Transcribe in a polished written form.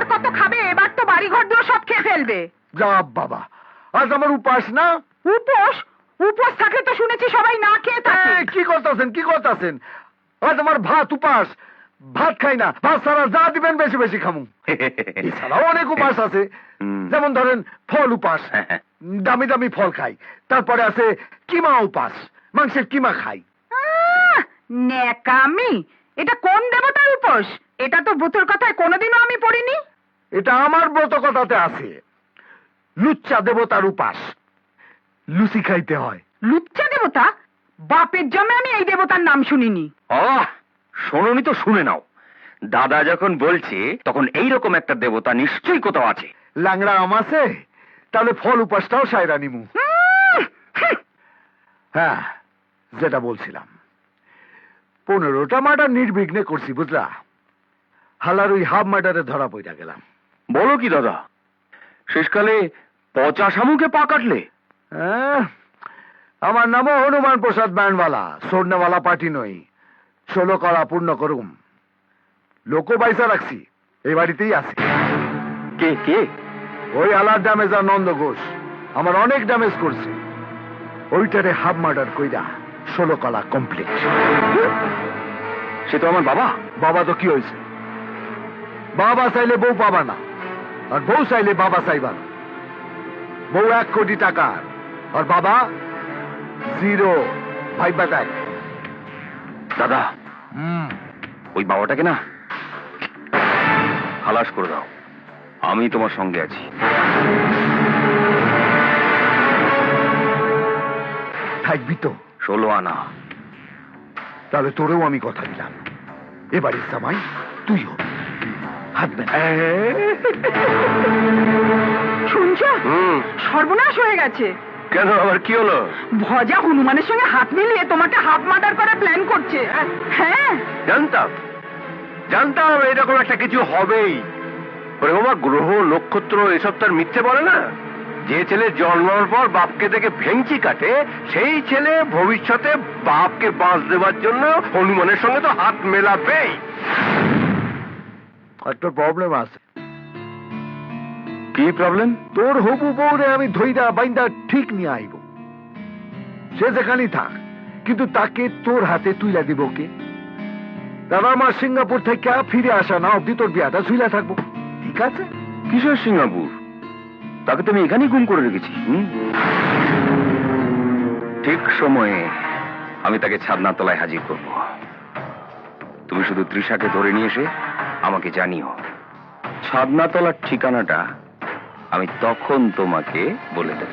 আর কত খাবে? এবার তো বাড়ি ঘর দিয়ে সব খেয়ে ফেলবে। যা বাবা, আজ আমার উপাস না। উপোস? উপোস থাকলে তো শুনেছি সবাই না খেয়ে থাকে। কি করতেছেন, কি করতেছেন? আজ আমার ভাত উপাস, ভাত খাই না, ভাত ছাড়া যা দিবেন বেশি বেশি খামু। এছাড়াও অনেক উপাস আছে, যেমন ধরেন ফল উপাস, দামি দামি ফল খাই। তারপরে আছে কিমা উপাস, মাংসের কিমা খাই। নেকামি! এটা কোন দেবতার উপোস? এটা তো ভূতের কথায় কোনোদিনও আমি পড়িনি। এটা আমার ব্রত কথাতে আছে, লুচ্চা দেবতার উপাস। লুচি খাইতে হয়। লুচ্চা দেবতা? বাপের জন্মে আমি এই দেবতার নাম শুনিনি। শোনোনি তো শুনে নাও। দাদা যখন বলছে তখন এইরকম একটা দেবতা নিশ্চয়ই কোথাও আছে। ল্যাংড়া আম আছে, তাহলে ফল উপাসটাও সাইরা নিমু। হ্যাঁ, যেটা বলছিলাম, 15টা মার্ডার নির্বিঘ্নে করছি, বুঝলা? হালার ওই হাফ মার্ডারে ধরা পড়া গেলাম। বলো কি দাদা, শেষকালে পচা শামুকে পা কাটলে? আমার নামও হনুমান প্রসাদ ব্যান্ডওয়ালা, স্বর্ণওয়ালা পার্টি নই। 16 করা পূর্ণ করুম। লোকও বাইসা রাখছি, এই বাড়িতেই আছে। কে কে? ওই আলার ড্যামেজ আর নন্দ ঘোষ আমার অনেক ড্যামেজ করছে। ওইটারে হাফ মার্ডার কইরা 16 কলা কমপ্লিট। সে তো আমার বাবা। বাবা তো কি হয়েছে? বাবা চাইলে বউ পাবা না, আর বউ চাইলে বাবা চাইবা না। বউ 1 কোটি টাকার, আর বাবা 0। ভাইবা দেখ দাদা, ওই বাবাটাকে না খালাস করে দাও। আমি তোমার সঙ্গে আছি। থাকবি তো? 16 আনা। তাহলে তোরেও আমি কথা দিলাম, এবারের জামাই তুই হবি। হাঁটবে না। শুনছো? সর্বনাশ হয়ে গেছে। কেন, আবার কি হলো? ভজা হনুমানের সঙ্গে হাত মিলিয়ে তোমাকে হাফ মার্ডার করার প্ল্যান করছে। হ্যাঁ, জানতাম জানতাম এরকম একটা কিছু হবেই। ওরে বাবা, গ্রহ নক্ষত্র এসব তার মিথ্যে বলে না। যে ছেলে জন্মের পর বাপকে দেখে ভেঙচি কাটে, সেই ছেলে ভবিষ্যতে বাপকে বাঁচ দেওয়ার জন্য হনুমানের সঙ্গে তো হাত মেলাবেই। একটা প্রবলেম আছে। কি প্রবলেম? তোর হবু বউরে আমি ধইরা বাইন্দা ঠিক নিয়ে আইব। সে যেখানেই থাক, কিন্তু তাকে তোর হাতে তুইলা দিব কে? দাদা, আমার সিঙ্গাপুর থেকে ফিরে আসা না অব্দি তোর বিয়াটা ঝুইলা থাকবো, ঠিক আছে? কিসের সিঙ্গাপুর? তাকে তো আমি এখানেই গুম করে রেখেছি। ঠিক সময়ে আমি তাকে ছাদনার তলায় হাজির করব। তুমি শুধু তৃষাকে ধরে নিয়ে এসে আমাকে জানিও। ছাদনাতলার ঠিকানাটা আমি তখন তোমাকে বলে দেব।